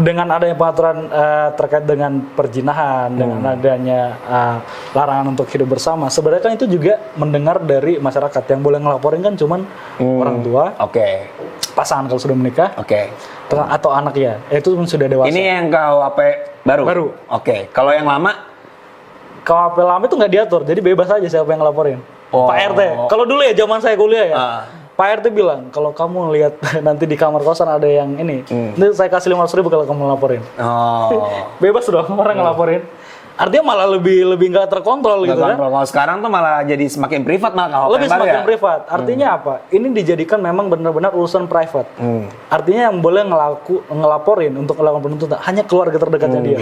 dengan adanya pengaturan terkait dengan perjinahan, dengan adanya larangan untuk hidup bersama, sebenarnya kan itu juga mendengar dari masyarakat. Yang boleh ngelaporin kan cuman orang tua, pasangan kalau sudah menikah, atau anak ya, itu sudah dewasa. Ini yang KUHP baru? Oke. Kalau yang lama? KUHP lama itu nggak diatur, jadi bebas aja siapa yang ngelaporin. Pak RT. Kalau dulu ya, zaman saya kuliah ya, Pak RT bilang, kalau kamu lihat nanti di kamar kosan ada yang ini, nanti saya kasih 500.000 kalau kamu laporin. Bebas dong orang ngelaporin. Artinya malah lebih nggak terkontrol gitu kan. Kalau sekarang tuh malah jadi semakin privat malah KUHP lebih baru semakin ya? privat. Artinya apa? Ini dijadikan memang benar-benar urusan private. Artinya yang boleh ngelaporin untuk melakukan penuntutan hanya keluarga terdekatnya dia.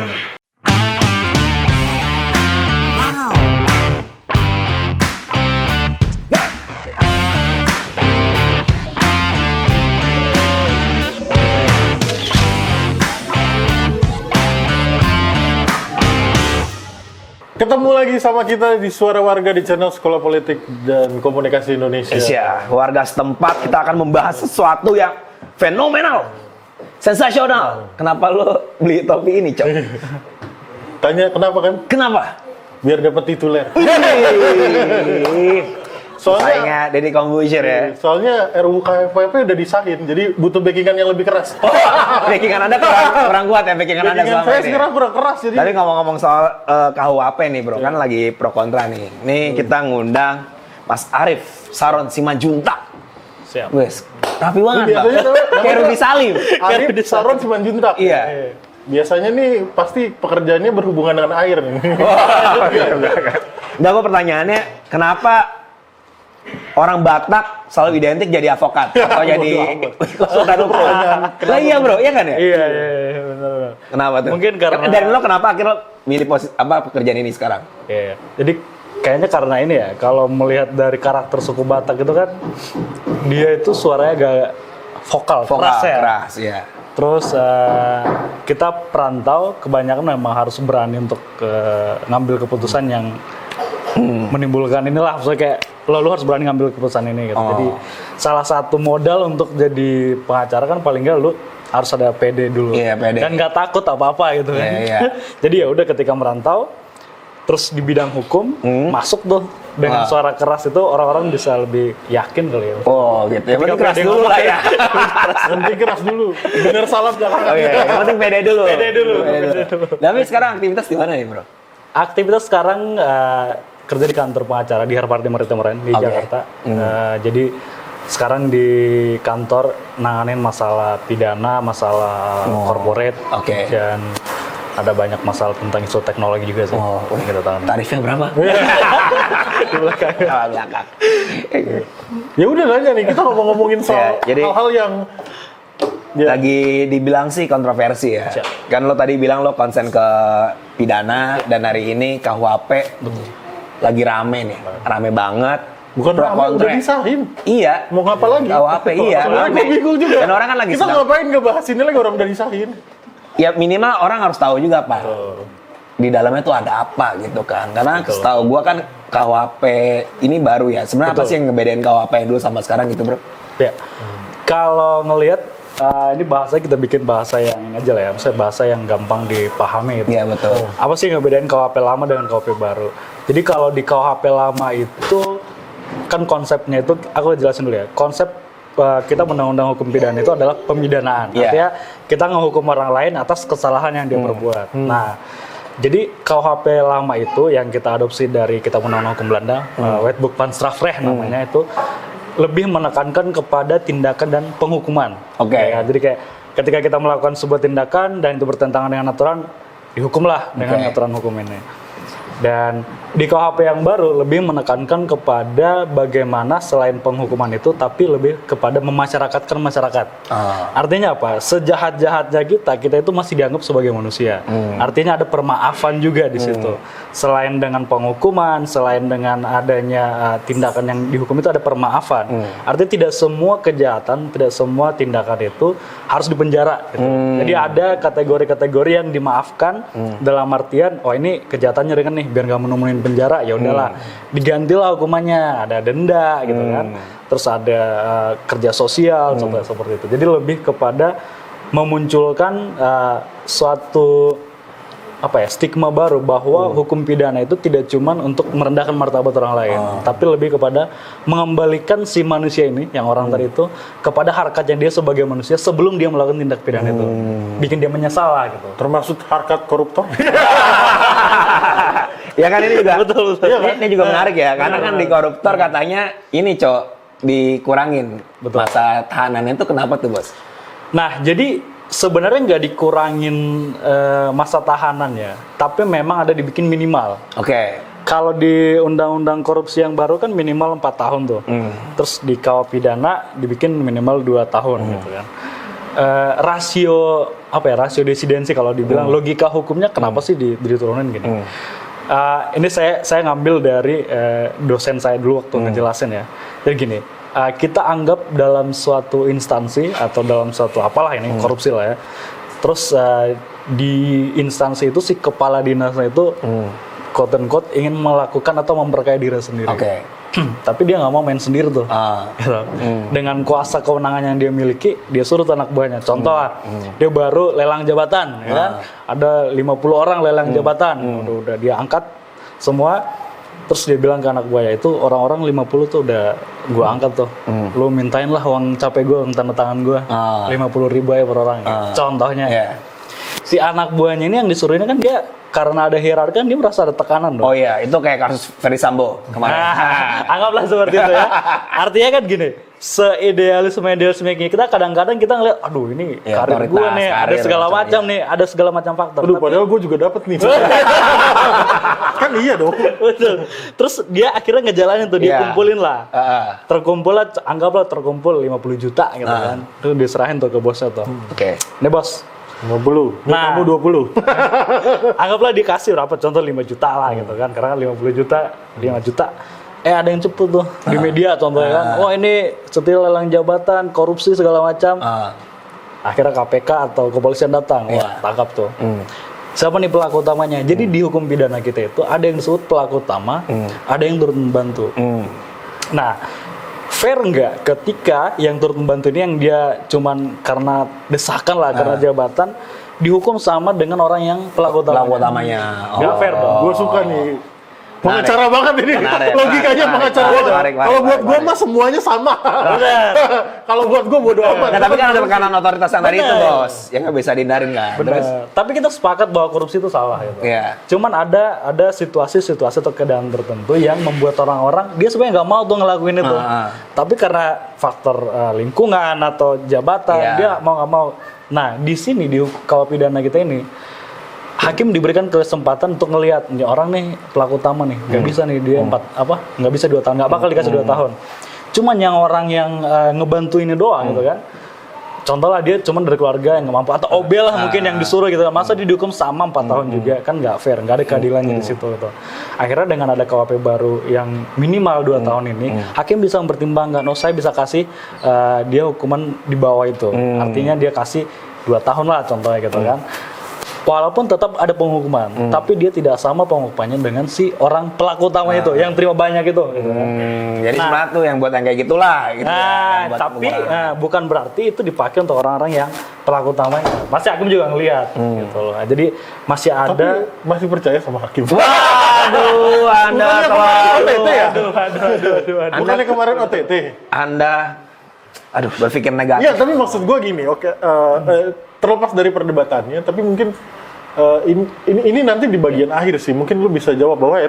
Ketemu lagi sama kita di Suara Warga di channel Sekolah Politik dan Komunikasi Indonesia. Warga setempat kita akan membahas sesuatu yang fenomenal, sensasional. Kenapa lo beli topi ini, Cok? Tanya kenapa kan? Kenapa? Biar dapat tituler. Soalnya Deddy Corbuzier ya. Soalnya RUU KFP udah disahin, jadi butuh backingan yang lebih keras. Backingan Anda kurang kuat ya, backingan Anda selama saya ini. sekarang kurang keras jadi. Tadi ngomong-ngomong soal KUHP nih bro, kan lagi pro kontra nih. Nih kita ngundang Mas Arif Saron Simanjuntak. Siap. Wes, rapi banget Biasanya kayak Rudy Salim. Arif Saron Simanjuntak. Iya. Biasanya nih pasti pekerjaannya berhubungan dengan air nih. Nah, gue pertanyaannya, kenapa orang Batak selalu identik jadi avokat atau jadi konsultan hukum? Lah iya bro, iya kan ya? Iya, benar. Kenapa tuh? Mungkin karena dari lo kenapa akhirnya milih pekerjaan ini sekarang? Iya. Jadi kayaknya karena ini ya, kalau melihat dari karakter suku Batak itu kan dia itu suaranya agak vokal keras ya. Keras, ya. Terus kita perantau kebanyakan memang harus berani untuk ngambil keputusan yang menimbulkan inilah, maksudnya kayak lo harus berani ngambil keputusan ini gitu. Jadi salah satu modal untuk jadi pengacara kan paling nggak lo harus ada PD dulu. PD. Dan nggak takut apa-apa gitu kan. Jadi ya udah ketika merantau terus di bidang hukum masuk tuh dengan suara keras itu orang-orang bisa lebih yakin kali ya. Oh gitu. Yang penting keras dulu lah ya. Nanti keras dulu. Bener salah jangan. Yang penting PD dulu. PD dulu. Tapi sekarang aktivitas di mana nih bro? Aktivitas sekarang kerja di kantor pengacara di Harparti Maritim di Jakarta. Jadi sekarang di kantor nanganin masalah pidana, masalah corporate, dan ada banyak masalah tentang isu teknologi juga sih. Kita tahu. Tarifnya berapa? Di belakang. Ya udah nanya nih, kita ngomongin soal hal-hal yang lagi dibilang sih kontroversi ya. Kan lo tadi bilang lo konsen ke pidana dan hari ini KUHP lagi rame nih, rame banget. Bukan rame, udah disahin. Iya. Mau ngapa lagi? KUHP iya. Rame. Bingung juga. Dan orang kan lagi kita ngapain ngebahas ini lagi orang udah disahin? Ya minimal orang harus tahu juga Pak. Di dalamnya tuh ada apa gitu kan. Karena setahu gua kan KUHP ini baru ya. Sebenarnya apa sih yang ngebedain KUHP dulu sama sekarang gitu bro? Ya. Kalau ngelihat ini bahasa kita bikin bahasa yang ini aja lah ya, maksudnya bahasa yang gampang dipahami gitu. Iya betul. Apa sih yang ngebedain KUHP lama dengan KUHP baru? Jadi kalau di KUHP lama itu kan konsepnya itu, aku jelasin dulu ya. Konsep kita undang-undang hukum pidana itu adalah pemidanaan. Artinya kita ngehukum orang lain atas kesalahan yang dia perbuat. Nah, jadi KUHP lama itu yang kita adopsi dari Kitab Undang-Undang Hukum Belanda, Wetboek van Strafrecht namanya itu, lebih menekankan kepada tindakan dan penghukuman. Ya, jadi kayak ketika kita melakukan sebuah tindakan dan itu bertentangan dengan aturan, dihukumlah dengan aturan hukum ini. Dan di KUHP yang baru lebih menekankan kepada bagaimana selain penghukuman itu, tapi lebih kepada memasyarakatkan masyarakat. Artinya apa? Sejahat-jahatnya kita itu masih dianggap sebagai manusia. Artinya ada permaafan juga di situ. Selain dengan penghukuman, selain dengan adanya tindakan yang dihukum itu ada permaafan. Artinya tidak semua kejahatan, tidak semua tindakan itu harus dipenjara. Gitu. Jadi ada kategori-kategori yang dimaafkan dalam artian, oh ini kejahatannya ringan nih, biar nggak menemuin penjara, ya udahlah digantilah hukumannya, ada denda gitu kan, terus ada kerja sosial seperti itu. Jadi lebih kepada memunculkan suatu stigma baru bahwa hukum pidana itu tidak cuma untuk merendahkan martabat orang lain, tapi lebih kepada mengembalikan si manusia ini, yang orang tadi itu, kepada harkatnya dia sebagai manusia sebelum dia melakukan tindak pidana itu, bikin dia menyesal lah gitu. Termasuk harkat koruptor. Ya kan ini juga, betul. Ini juga menarik ya, karena kan di koruptor katanya ini dikurangin masa tahanannya itu kenapa tuh bos? Nah jadi sebenarnya nggak dikurangin masa tahanannya, tapi memang ada dibikin minimal. Oke. Kalau di undang-undang korupsi yang baru kan minimal 4 tahun tuh. Terus di KUH pidana dibikin minimal 2 tahun gitu kan. Rasio desidensi kalau dibilang logika hukumnya kenapa sih diturunin gini. Ini saya ngambil dari dosen saya dulu waktu ngejelasin ya. Jadi gini, kita anggap dalam suatu instansi atau dalam suatu apalah ini korupsi lah ya. Terus di instansi itu si kepala dinasnya itu quote unquote ingin melakukan atau memperkaya diri sendiri. Oke. Tapi dia nggak mau main sendiri tuh. Gitu. Dengan kuasa kewenangan yang dia miliki, dia suruh anak buahnya. Contoh lah, dia baru lelang jabatan, ya kan? Ada 50 orang lelang jabatan, udah dia angkat semua. Terus dia bilang ke anak buahnya itu, orang-orang 50 tuh udah gua angkat tuh. Lu mintain lah uang capek gua, uang tanda tangan gua. 50.000 aja per orang. Contohnya. Si anak buahnya ini yang disuruh ini kan dia karena ada hierarki kan dia merasa ada tekanan dong. Oh iya, itu kayak kasus Ferry Sambo kemarin. Anggaplah seperti itu ya. Artinya kan gini, seidealisme kita kadang-kadang kita ngeliat, aduh ini ya, karir gue nih, ada segala macam nih, ada segala macam faktor. Aduh, padahal gue juga dapet nih. Kan iya dong. Betul. Terus dia akhirnya ngejalanin tuh, dia kumpulin lah. Terkumpul lah, anggaplah terkumpul 50 juta gitu kan. Terus diserahin tuh ke bosnya tuh. Oke. Nih bos, 50, nah, kamu 20. Anggaplah dikasih berapa, contoh 5 juta lah gitu kan. Karena kan 50 juta, 5 juta. Ada yang cepet tuh di media contohnya kan. Oh ini setil lelang jabatan, korupsi segala macam. Akhirnya KPK atau kepolisian datang, wah tangkap tuh. Siapa nih pelaku utamanya? Jadi di hukum pidana kita itu ada yang disebut pelaku utama, ada yang turut membantu. Nah, fair nggak ketika yang turut membantu ini yang dia cuman karena desakan lah, karena jabatan, dihukum sama dengan orang yang pelaku utamanya. Nggak fair dong. Gue suka nih. Pengacara banget ini. Logikanya pengacara banget. Kalau buat gue mah semuanya sama. Kalau buat gue bodo amat. Nah, tapi kan ada tekanan otoritas yang tadi itu bos, yang nggak bisa dihindarin kan. Tapi kita sepakat bahwa korupsi itu salah gitu. Cuman ada situasi-situasi atau keadaan tertentu yang membuat orang-orang dia sebenarnya nggak mau tuh ngelakuin itu. Tapi karena faktor lingkungan atau jabatan dia mau nggak mau. Nah di sini di KUH pidana kita ini hakim diberikan kesempatan untuk ngelihat nih orang nih pelaku utama nih nggak bisa nih dia nggak bisa 2 tahun, nggak bakal dikasih 2 tahun. Cuman yang orang yang ngebantu ini doang gitu kan. Contoh lah dia cuman dari keluarga yang nggak mampu atau obel lah mungkin yang disuruh gitu kan. Masa dihukum sama 4 tahun juga kan nggak fair, nggak ada keadilannya di situ gitu. Akhirnya dengan ada KUHP baru yang minimal 2 tahun ini, hakim bisa mempertimbangkan, oh saya bisa kasih dia hukuman di bawah itu. Artinya dia kasih 2 tahun lah contohnya gitu kan. Walaupun tetap ada penghukuman, tapi dia tidak sama penghukumannya dengan si orang pelaku utama itu yang terima banyak itu. Gitu kan. Jadi sebenarnya tuh yang buat yang kayak gitulah. Gitu tapi bukan berarti itu dipakai untuk orang-orang yang pelaku utamanya. Masih hakim juga ngelihat, gitu loh. Jadi masih ada. Tapi masih percaya sama hakim. Waduh, Anda terlalu. Aduh. Bukannya kemarin OTT. Anda, berpikir negatif. Iya, tapi maksud gue gini, terlepas dari perdebatannya, tapi mungkin ini nanti di bagian akhir sih, mungkin lu bisa jawab bahwa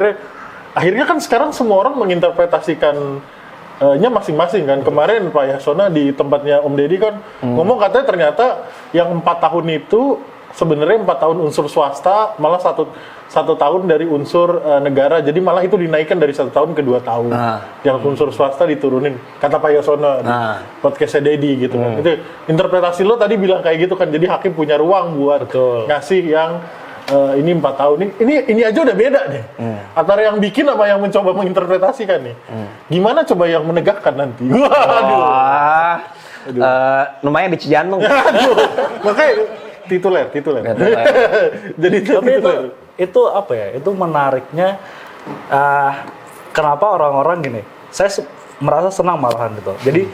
akhirnya kan sekarang semua orang menginterpretasikannya masing-masing kan. Kemarin Pak Yasona di tempatnya Om Deddy kan ngomong katanya ternyata yang 4 tahun itu sebenarnya 4 tahun unsur swasta, malah satu tahun dari unsur negara, jadi malah itu dinaikkan dari 1 tahun ke 2 tahun. Yang unsur swasta diturunin, kata Pak Yasona di podcastnya Deddy gitu kan. Itu interpretasi lo tadi bilang kayak gitu kan, jadi hakim punya ruang buat ngasih yang ini 4 tahun. Ini aja udah beda deh. Antara yang bikin sama yang mencoba menginterpretasikan nih. Gimana coba yang menegakkan nanti? Waduh. Lumayan di Cijantung. Aduh. Makanya tituler. Jadi tapi itu apa ya? Itu menariknya kenapa orang-orang gini. Saya merasa senang malahan gitu. Jadi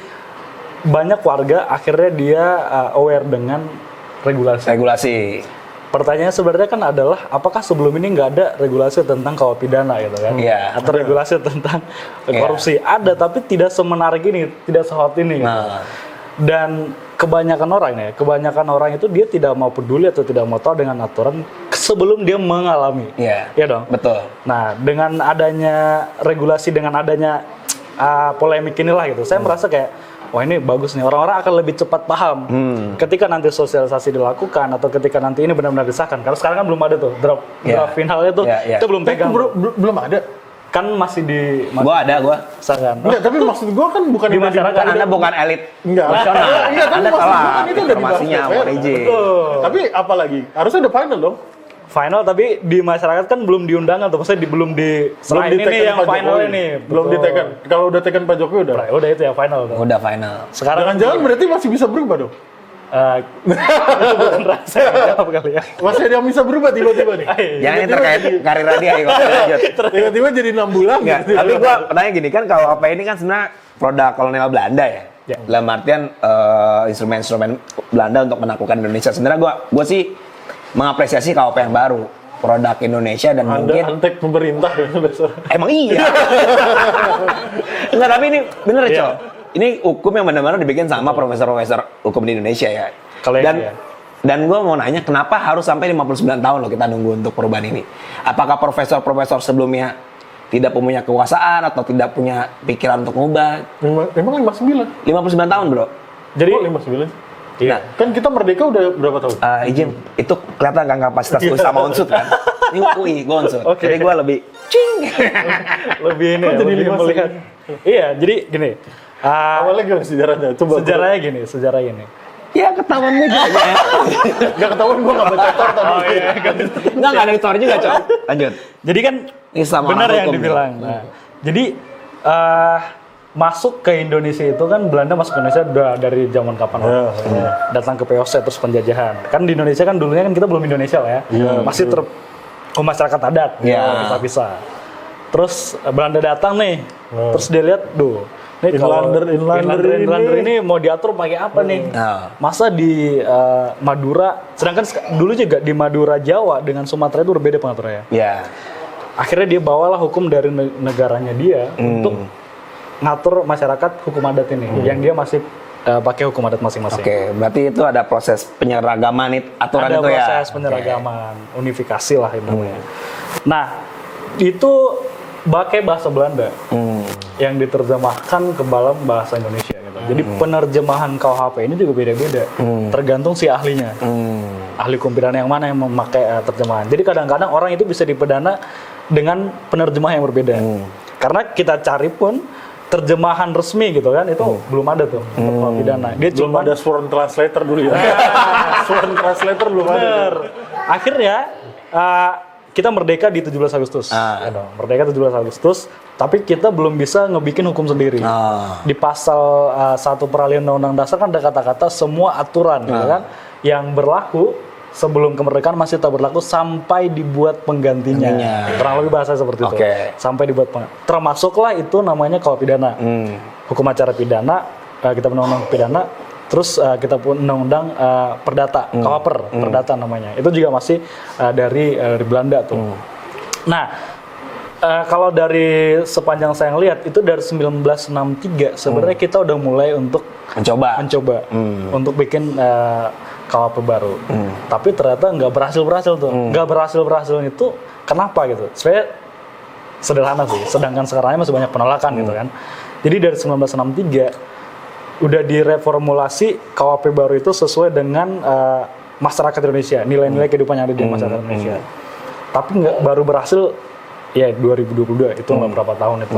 banyak warga akhirnya dia aware dengan Regulasi. Pertanyaannya sebenarnya kan adalah apakah sebelum ini nggak ada regulasi tentang KUHP pidana gitu kan? Iya. Atau regulasi tentang korupsi ada, tapi tidak semenarik ini, tidak sehot ini. Gitu. Dan kebanyakan orang itu dia tidak mau peduli atau tidak mau tahu dengan aturan sebelum dia mengalami. Iya. Iya dong. Betul. Nah, dengan adanya regulasi, dengan adanya polemik inilah gitu, saya merasa kayak wah ini bagus nih, orang-orang akan lebih cepat paham ketika nanti sosialisasi dilakukan atau ketika nanti ini benar-benar disahkan. Karena sekarang kan belum ada tuh draft finalnya tuh, itu belum pegang. Belum ada. Kan masih di Gua disahkan. Enggak, tapi maksud gua kan bukan Di masyarakat. kan Anda bukan elit Enggak. nasional. Enggak, tapi Anda maksud salah gua kan itu udah dibahas informasinya, DPR. mohon izin. Tapi apalagi harusnya udah final dong. Final, tapi di masyarakat kan belum diundang atau maksudnya belum diserahin ini diteken yang Pak final Jokowi. ini. Belum Betul. diteken. Kalau udah teken Pak Jokowi udah. Udah itu yang final tuh. Udah final. Sekarang Jangan-jangan berarti masih bisa berubah dong. itu bukan rahasia jawab kali ya. Masih ada yang bisa berubah tiba-tiba nih. Jangan yang terkait karir dia ya, lanjut. Tiba-tiba jadi 6 bulan. Enggak, gitu. tapi gua nanya gini kan, kalau apa ini kan sebenarnya produk kolonial Belanda ya. Dalam artian instrumen-instrumen Belanda untuk menaklukkan Indonesia. Sebenarnya gua sih mengapresiasi KUHP yang baru, produk Indonesia, dan Anda mungkin antek pemerintah ya dasar. emang iya. Enggak, tapi ini bener ya, Cok. Ini hukum yang benar-benar dibikin sama profesor-profesor hukum di Indonesia ya. Kalau Dan gue mau nanya, kenapa harus sampai 59 tahun loh kita nunggu untuk perubahan ini? Apakah profesor-profesor sebelumnya tidak punya kekuasaan atau tidak punya pikiran untuk mengubah? Emang 59? 59 tahun, bro. Jadi Kok 59? Iya. Kan kita merdeka udah berapa tahun? Izin, itu kelihatan kan kapasitas gue sama unsur kan? Ini UI, gue unsur. Oke. Jadi gue lebih cing. lebih ini Kok ya, jadi lebih 59? melihat. Iya, jadi gini. Awalnya gimana sejarahnya? Coba. Sejarahnya gini. Ya ketahuan gue aja. Gak ketahuan gua gak baca tor tadi. Enggak ada editor juga, Cok. Lanjut. Jadi kan Ini sama benar orang yang hukum dibilang. Nah, jadi masuk ke Indonesia itu kan Belanda masuk ke Indonesia udah dari zaman kapan? Datang ke VOC terus penjajahan. Kan di Indonesia kan dulunya kan kita belum Indonesia lah ya. Masih masyarakat adat. Bisa. Terus Belanda datang nih. Terus dia lihat, nih Inlander ini mau diatur pakai apa nih? Masa di Madura, sedangkan dulu juga di Madura Jawa dengan Sumatera itu berbeda pengaturannya. Ya. Akhirnya dia bawalah hukum dari negaranya dia untuk ngatur masyarakat hukum adat ini, yang dia masih pakai hukum adat masing-masing. Oke, berarti itu ada proses penyeragaman aturan ada itu ya? Ada proses penyeragaman, unifikasi lah itu namanya. Nah, itu pakai bahasa Belanda yang diterjemahkan ke dalam bahasa Indonesia gitu. Jadi penerjemahan KUHP ini juga beda-beda, tergantung si ahlinya. Ahli hukum pidana yang mana yang memakai terjemahan. Jadi kadang-kadang orang itu bisa dipidana dengan penerjemah yang berbeda. Karena kita cari pun terjemahan resmi gitu kan, itu belum ada tuh untuk KUHP pidana. Dia Belum ada sworn translator dulu ya. Sworn translator belum ada. Akhirnya kita merdeka di 17 Agustus. Ya dong, merdeka 17 Agustus, tapi kita belum bisa ngebikin hukum sendiri. Di pasal 1 peralihan Undang-Undang Dasar kan ada kata-kata semua aturan gitu kan yang berlaku sebelum kemerdekaan masih tetap berlaku sampai dibuat penggantinya. Kurang lebih bahasa seperti itu. Sampai dibuat termasuklah itu namanya KUHP pidana. Hukum acara pidana, kita undang-undang pidana. Terus kita pun undang-undang perdata, KUHP perdata namanya. Itu juga masih dari Belanda tuh. Nah, kalau dari sepanjang saya lihat itu dari 1963 sebenarnya kita udah mulai untuk mencoba untuk bikin KUHP baru. Tapi ternyata nggak berhasil tuh. Nggak berhasil itu kenapa gitu? Sebenarnya sederhana sih. Sedangkan sekarang masih banyak penolakan gitu kan. Jadi dari 1963 udah direformulasi KUHP baru itu sesuai dengan masyarakat Indonesia, nilai-nilai kehidupan yang ada di masyarakat Indonesia. Tapi nggak baru berhasil ya 2022 itu nggak berapa tahun itu.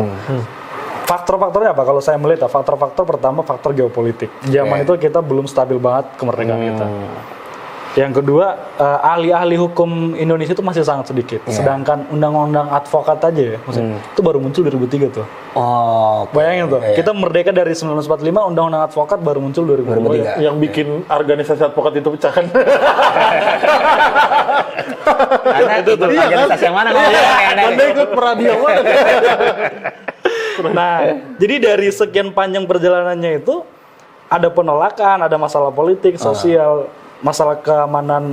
Faktor-faktornya apa? Kalau saya melihat, faktor-faktor pertama faktor geopolitik. Zaman itu kita belum stabil banget kemerdekaan kita. Yang kedua, ahli-ahli hukum Indonesia itu masih sangat sedikit. Sedangkan undang-undang advokat aja ya, itu baru muncul 2003 tuh. Bayangin tuh, kita merdeka dari 1945, undang-undang advokat baru muncul 2003. Yang bikin organisasi advokat itu pecah kan? Karena itu tuh organisasi yang mana ngomongnya? Anda ikut peradilan mana? Nah, jadi dari sekian panjang perjalanannya itu ada penolakan, ada masalah politik, sosial. masalah keamanan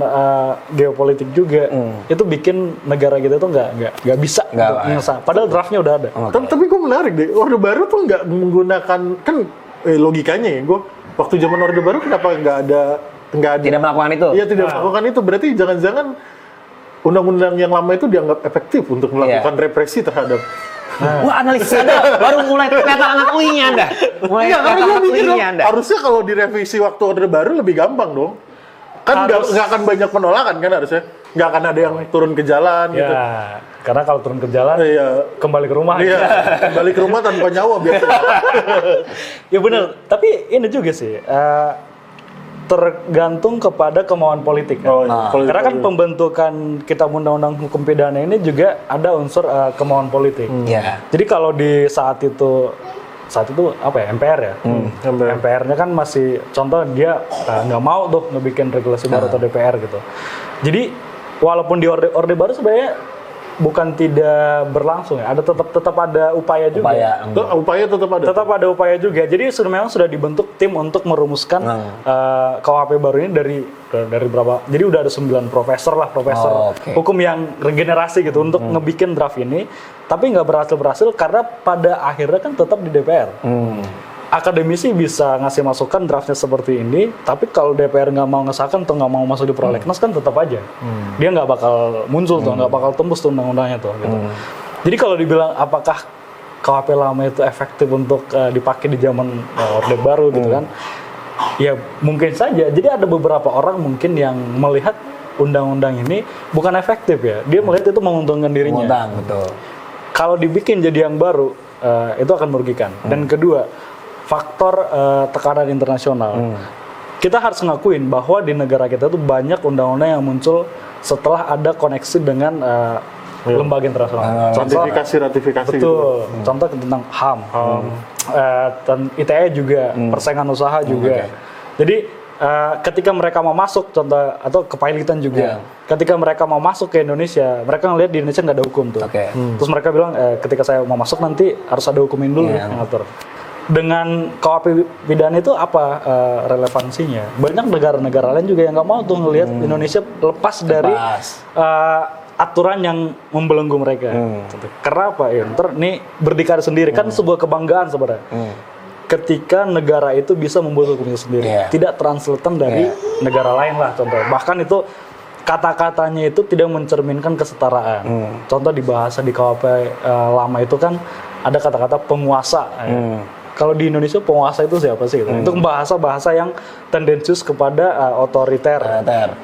geopolitik juga itu bikin negara kita tuh nggak bisa untuk menyelesaikan. Padahal draftnya udah ada. Tapi gue menarik deh, Orde Baru tuh nggak menggunakan kan logikanya ya, gue waktu zaman Orde Baru kenapa nggak ada tidak melakukan itu? Iya tidak melakukan itu, berarti jangan-jangan undang-undang yang lama itu dianggap efektif untuk melakukan represi terhadap. Wah, analisis Anda baru mulai kelihatan anak UI-nya Anda. Mulai Karena kelihatan gue anak mikir UI-nya Anda. harusnya kalau direvisi waktu Orde Baru lebih gampang dong. Kan nggak akan banyak penolakan kan harusnya. Nggak akan ada yang turun ke jalan Ya, gitu. karena kalau turun ke jalan kembali ke rumah. Iya, kembali ke rumah tanpa nyawa biasanya. Ya benar, tapi ini juga sih tergantung kepada kemauan politik. Oh, iya. Karena kan pembentukan kitab undang-undang hukum pidana ini juga ada unsur kemauan politik. Iya. Jadi kalau di saat itu apa ya, MPR ya? MPR-nya kan masih, contoh dia nggak mau tuh ngebikin regulasi baru atau DPR gitu. Jadi walaupun di orde baru sebenarnya bukan tidak berlangsung ya, ada tetap ada upaya juga. Upaya tetap ada. Tetap ada upaya juga. Jadi memang sudah dibentuk tim untuk merumuskan KUHP baru ini dari berapa? Jadi udah ada 9 profesor hukum yang regenerasi gitu untuk ngebikin draft ini. Tapi nggak berhasil karena pada akhirnya kan tetap di DPR. Akademisi bisa ngasih masukan draftnya seperti ini, tapi kalau DPR nggak mau ngesahkan atau nggak mau masuk di prolegnas kan tetap aja dia nggak bakal muncul tuh, nggak bakal tembus tuh undang-undangnya tuh. Gitu. Jadi kalau dibilang apakah KUHP lama itu efektif untuk dipakai di zaman Orde Baru gitu kan? Ya mungkin saja. Jadi ada beberapa orang mungkin yang melihat undang-undang ini bukan efektif ya, dia melihat itu menguntungkan dirinya. Betul. Kalau dibikin jadi yang baru itu akan merugikan. Dan kedua, faktor tekanan internasional. Kita harus ngakuin bahwa di negara kita tuh banyak undang-undang yang muncul setelah ada koneksi dengan lembaga internasional. Ratifikasi. Betul. Gitu. Contoh tentang HAM. ITE juga, persaingan usaha juga. Jadi ketika mereka mau masuk, contoh atau kepailitan juga. Ketika mereka mau masuk ke Indonesia, mereka ngelihat di Indonesia nggak ada hukum tuh. Terus mereka bilang ketika saya mau masuk nanti harus ada hukum Indo yang ngatur. Dengan KUHP pidana itu apa relevansinya? Banyak negara-negara lain juga yang nggak mau tuh ngelihat Indonesia lepas dari aturan yang membelenggu mereka. Karena apa ya? Ntar nih berdikari sendiri kan sebuah kebanggaan sebenarnya. Ketika negara itu bisa membuat hukumnya sendiri, tidak translaten dari negara lain lah contoh. Bahkan itu kata-katanya itu tidak mencerminkan kesetaraan. Contoh di bahasa di KUHP lama itu kan ada kata-kata penguasa. Kalau di Indonesia penguasa itu siapa sih? Itu bahasa-bahasa yang tendensius kepada otoriter.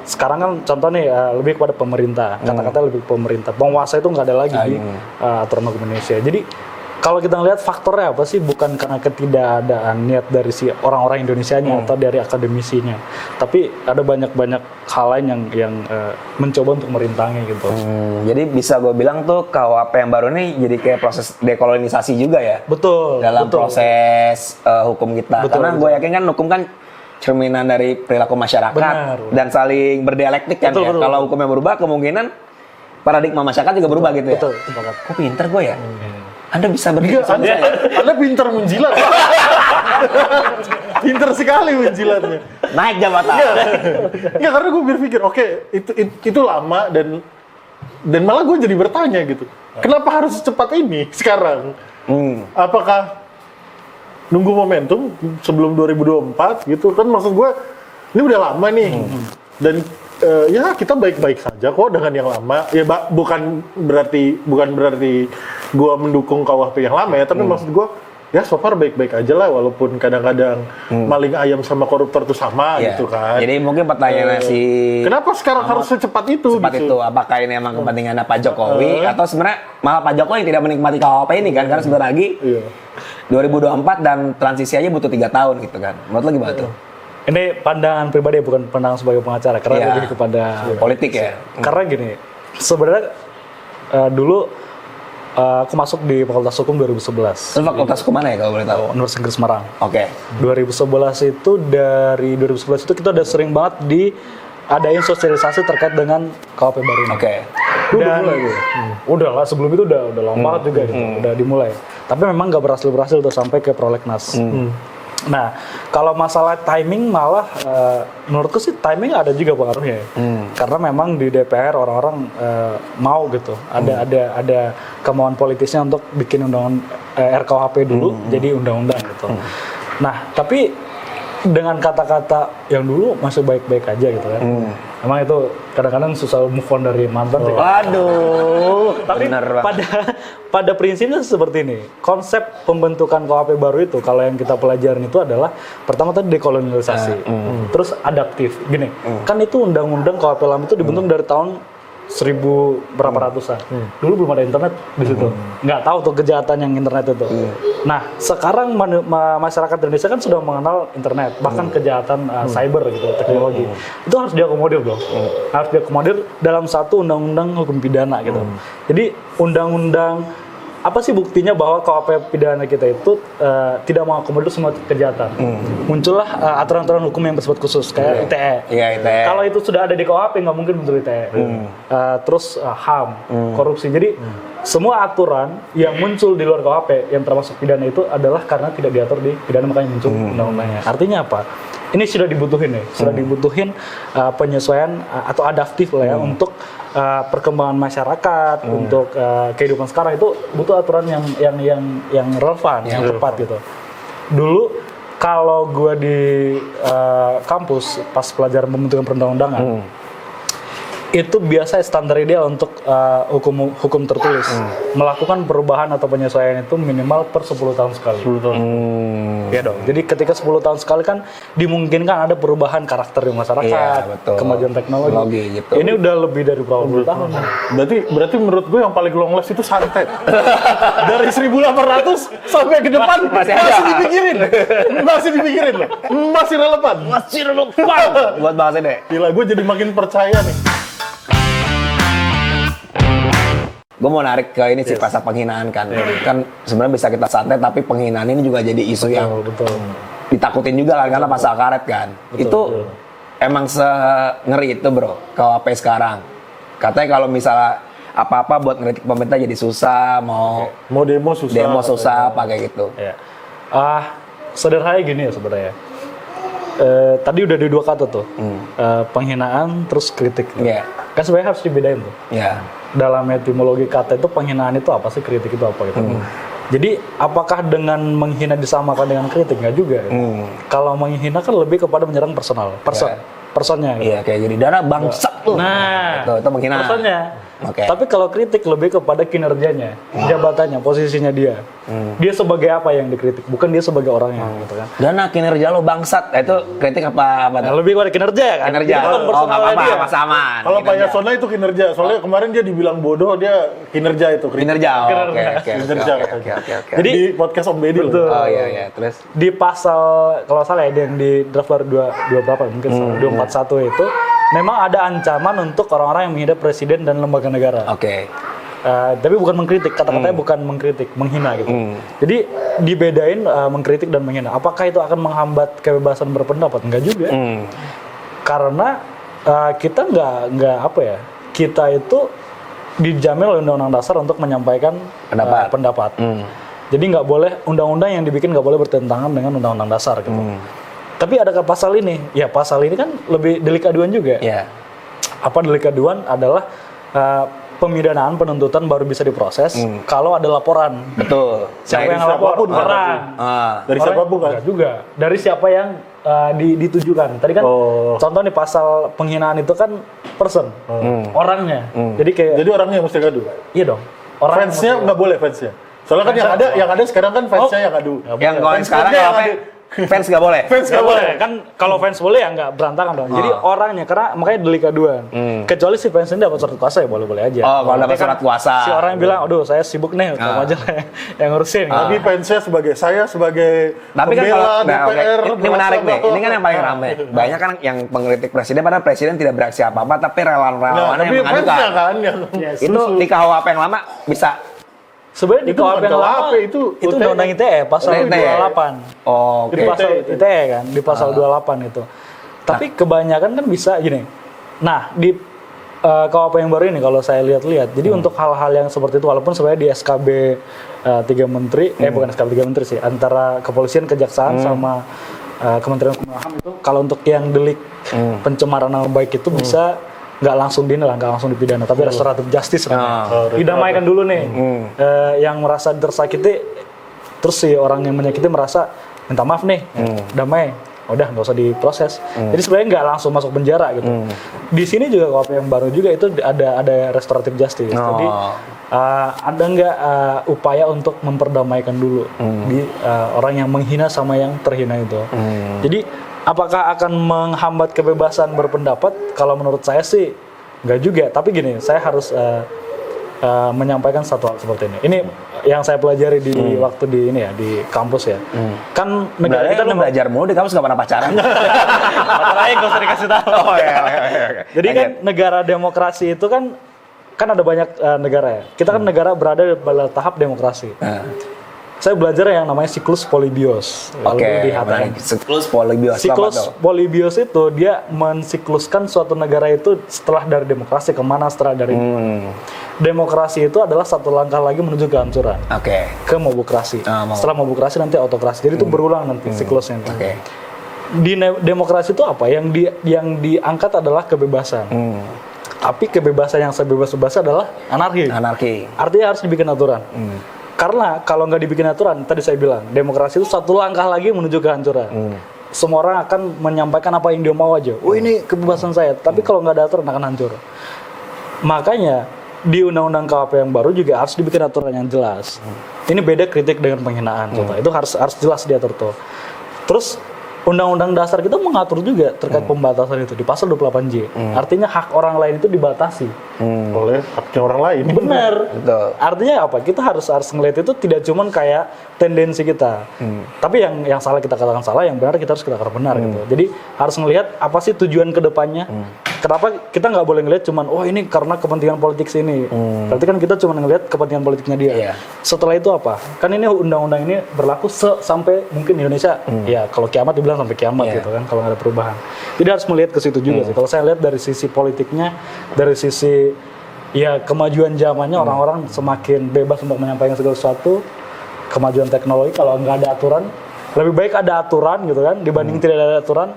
Sekarang kan contoh nih lebih kepada pemerintah. Kata-kata lebih pemerintah. Penguasa itu nggak ada lagi di aturan hukum Indonesia. Jadi kalau kita ngelihat faktornya apa sih? Bukan karena ketidakadaan niat dari si orang-orang Indonesianya atau dari akademisinya, tapi ada banyak hal lain yang mencoba untuk merintangi gitu. Jadi bisa gue bilang tuh KUHP yang baru ini jadi kayak proses dekolonisasi juga ya. Betul. Dalam proses hukum kita. Karena gue yakin kan hukum kan cerminan dari perilaku masyarakat dan saling berdialektik kan ya. Kalau hukumnya berubah, kemungkinan paradigma masyarakat juga berubah gitu ya. Betul. Kok pinter gue ya? Anda bisa berdiskusi. Anda pinter menjilat. Pinter sekali menjilatnya. Naik jabatan. Enggak, karena gue berpikir, oke, itu lama dan malah gue jadi bertanya gitu. Kenapa harus secepat ini sekarang? Apakah nunggu momentum sebelum 2024 gitu kan? Maksud gue ini udah lama nih. Dan ya kita baik-baik saja kok dengan yang lama. Ya bukan berarti gue mendukung KUHP yang lama ya, tapi maksud gue ya so far baik-baik aja lah, walaupun kadang-kadang maling ayam sama koruptor tuh sama gitu kan. Jadi mungkin pertanyaannya kenapa sekarang harus secepat itu? Itu apakah ini emang kepentingannya Pak Jokowi atau sebenarnya malah Pak Jokowi yang tidak menikmati KUHP ini kan? Karena sebentar lagi 2024 dan transisi aja butuh 3 tahun gitu kan. Menurut lo gimana tuh? Ini pandangan pribadi, bukan pandangan sebagai pengacara, karena lebih kepada politik ya. Karena gini, sebenarnya dulu aku masuk di Fakultas Hukum 2011. Terus Fakultas Hukum mana ya kalau boleh tahu? Universitas Negeri Semarang. Oke. 2011 itu dari 2011 itu kita udah sering banget diadain sosialisasi terkait dengan KUHP baru ini. Oke. Dan udah lah, sebelum itu udah lama banget juga gitu, udah dimulai. Tapi memang nggak berhasil tuh sampai ke prolegnas. Nah, kalau masalah timing malah menurutku sih timing ada juga pengaruhnya. Karena memang di DPR orang-orang mau gitu. Ada kemauan politisnya untuk bikin undang RKUHP dulu jadi undang-undang gitu. Nah, tapi dengan kata-kata yang dulu masih baik-baik aja gitu kan. Emang itu kadang-kadang susah move on dari mantan sih. Waduh, Tapi bener banget. pada prinsipnya seperti ini. Konsep pembentukan KUHP baru itu kalau yang kita pelajarin itu adalah pertama tadi dekolonialisasi, terus adaptif. Gini, kan itu undang-undang KUHP lama itu dibentuk dari tahun 1000 berapa ratusan. Dulu belum ada internet di situ. Nggak tahu tuh kejahatan yang internet itu. Nah, sekarang masyarakat Indonesia kan sudah mengenal internet, bahkan kejahatan cyber gitu, teknologi. Itu harus diakomodir dong. Harus diakomodir dalam satu undang-undang hukum pidana gitu. Jadi undang-undang apa sih buktinya bahwa KUHP pidana kita itu tidak mengakomodir semua kejahatan? Muncullah aturan-aturan hukum yang bersifat khusus kayak ITE. Iya, ITE. Kalau itu sudah ada di KUHP nggak mungkin muncul ITE. Terus HAM, korupsi. Jadi semua aturan yang muncul di luar KUHP yang termasuk pidana itu adalah karena tidak diatur di pidana makanya muncul undang-undangnya. Artinya apa? Ini sudah dibutuhin nih, sudah dibutuhin penyesuaian atau adaptif lah ya untuk perkembangan masyarakat, untuk kehidupan sekarang itu butuh aturan yang relevan, yang tepat gitu. Dulu kalau gue di kampus pas pelajaran pembentukan perundang-undangan itu biasa standar ideal untuk hukum tertulis melakukan perubahan atau penyesuaian itu minimal per 10 tahun sekali. 10 tahun. Ya dong. Jadi ketika 10 tahun sekali kan dimungkinkan ada perubahan karakter di masyarakat, kemajuan teknologi. Gitu. Ini udah lebih dari berapa puluh tahun. Berarti menurut gue yang paling long last itu santet. Dari 1800 sampai ke depan masih dipikirin. Masih dipikirin loh. Masih relevan. Buat bahas ini. Gila, gue jadi makin percaya nih. Gue mau narik ke ini sih pasal penghinaan kan. Kan sebenarnya bisa kita santai tapi penghinaan ini juga jadi isu yang ditakutin juga kan karena pasal karet kan. Itu emang ngeri itu bro KUHP sekarang. Katanya kalau misalnya apa-apa buat ngeritik pemerintah jadi susah, mau demo susah. Pakai gitu. Ya. Sederhananya gini ya sebenarnya. Tadi udah ada dua kata tuh, penghinaan terus kritik. Kan sebenarnya harus dibedain tuh. Dalam etimologi kata itu penghinaan itu apa sih, kritik itu apa gitu. Jadi apakah dengan menghina disamakan dengan kritik? Nggak juga. Gitu. Kalau menghina kan lebih kepada menyerang personnya. Gitu. Iya kayak gini, Dana bangsat tuh. Nah, itu penghinaan. personnya. Tapi kalau kritik lebih kepada kinerjanya, jabatannya, posisinya dia. Dia sebagai apa yang dikritik, bukan dia sebagai orangnya, gitu kan. Dana kinerja lo bangsat, itu kritik apa? Nah, lebih kepada kinerja kan. Kinerja. Oh, nggak apa-apa, Mas aman. Kalau Pak Yasona itu kinerja, soalnya kemarin dia dibilang bodoh, dia kinerja itu. Kinerja. Oke. Jadi di podcast Om Bedi loh. Oh iya. Terus di pasal kalau salah ya yang di draft baru 2 berapa mungkin 241 itu memang ada ancaman untuk orang-orang yang menghina presiden dan lembaga negara. Tapi bukan mengkritik, kata-katanya bukan mengkritik, menghina gitu. Jadi dibedain mengkritik dan menghina. Apakah itu akan menghambat kebebasan berpendapat? Enggak juga. Karena kita nggak apa ya? Kita itu dijamin oleh Undang-Undang Dasar untuk menyampaikan pendapat. Jadi nggak boleh undang-undang yang dibikin nggak boleh bertentangan dengan Undang-Undang Dasar gitu. Tapi adakah pasal ini? Ya pasal ini kan lebih delik aduan juga. Apa delik aduan adalah pemidanaan penuntutan baru bisa diproses kalau ada laporan. Betul. Siapa yang lapor? Orang. Dari siapapun kan? Enggak juga. Dari siapa yang ditujukan. Tadi kan contoh nih pasal penghinaan itu kan person, orangnya. Jadi orangnya yang mesti ngadu. Iya dong. Fansnya nggak boleh fansnya. Soalnya kan yang ada sekarang kan fansnya yang ngadu. Yang kalau sekarang fans nggak boleh. Fans nggak boleh. Kan kalau fans boleh ya nggak berantakan dong. Jadi orangnya, karena makanya delik aduan. Kecuali si fans ini dapat surat kuasa ya boleh-boleh aja. Kalau dapat surat kuasa. Si orang yang bilang, aduh saya sibuk nih, kamu aja lah yang ngurusin. Tapi fansnya sebagai tapi kan kalau DPR. Ini menarik deh. Ini kan yang paling ramai. Banyak kan yang mengkritik presiden, padahal presiden tidak bereaksi apa-apa, tapi relawan-relawannya yang mengadukan. Kan, itu di KUHP yang lama bisa. Sebenarnya di KUHP yang lama itu undang-undang ITE pasal 28. Di pasal ITE kan, di pasal 28 itu. Tapi kebanyakan kan bisa gini. Nah, di KUHP yang baru ini kalau saya lihat-lihat, jadi untuk hal-hal yang seperti itu, walaupun sebenarnya di SKB 3 menteri, bukan SKB 3 menteri sih, antara kepolisian, kejaksaan sama Kementerian Hukum dan HAM itu, kalau untuk yang delik pencemaran nama baik itu bisa nggak langsung dipidana, tapi restoratif justice didamaikan dulu nih, yang merasa tersakiti, terus si orang yang menyakiti merasa minta maaf nih, damai. Udah nggak usah diproses. Jadi sebenarnya nggak langsung masuk penjara gitu. Di sini juga KUHP yang baru juga itu ada restoratif justice. Jadi ada nggak upaya untuk memperdamaikan dulu di orang yang menghina sama yang terhina itu. Jadi apakah akan menghambat kebebasan berpendapat? Kalau menurut saya sih nggak juga. Tapi gini, saya harus menyampaikan satu hal seperti ini. Ini yang saya pelajari di waktu di kampus ya. Kan negara kita belajar mulu di kampus nggak pernah pacaran. Masalahnya nggak usah dikasih tahu. Jadi kan negara demokrasi itu kan ada banyak negara ya. Kita kan negara berada pada tahap demokrasi. Saya belajar yang namanya siklus Polybios. Siklus Polybios. Siklus Polybios itu dia mensikluskan suatu negara itu setelah dari demokrasi kemana, setelah dari demokrasi itu adalah satu langkah lagi menuju kehancuran. Ke mobokrasi. Setelah mobokrasi nanti autokrasi. Jadi itu berulang nanti siklusnya. Di demokrasi itu apa? Yang diangkat adalah kebebasan. Tapi kebebasan yang sebebas-bebasnya adalah anarki. Artinya harus dibikin aturan. Karena kalau nggak dibikin aturan, tadi saya bilang, demokrasi itu satu langkah lagi menuju kehancuran. Semua orang akan menyampaikan apa yang dia mau aja. Oh ini kebebasan saya. Tapi kalau nggak ada aturan akan hancur. Makanya di undang-undang KUHP yang baru juga harus dibikin aturan yang jelas. Ini beda kritik dengan penghinaan. Itu harus jelas diatur tuh. Terus Undang-Undang Dasar kita mengatur juga terkait pembatasan itu di pasal 28J. Artinya hak orang lain itu dibatasi oleh haknya orang lain. Benar. Artinya apa? Kita harus ngelihat itu tidak cuman kayak tendensi kita. Tapi yang salah kita katakan salah, yang benar kita harus katakan benar gitu. Jadi harus ngelihat apa sih tujuan kedepannya. Kenapa kita nggak boleh ngelihat cuman ini karena kepentingan politik sini. Berarti kan kita cuma ngelihat kepentingan politiknya dia. Setelah itu apa? Kan ini undang-undang ini berlaku sampai mungkin Indonesia ya kalau kiamat dibilang sampai kiamat gitu kan kalau nggak ada perubahan. Jadi harus melihat ke situ juga sih. Kalau saya lihat dari sisi politiknya, dari sisi ya kemajuan zamannya, orang-orang semakin bebas untuk menyampaikan segala sesuatu. Kemajuan teknologi kalau nggak ada aturan, lebih baik ada aturan gitu kan dibanding tidak ada aturan.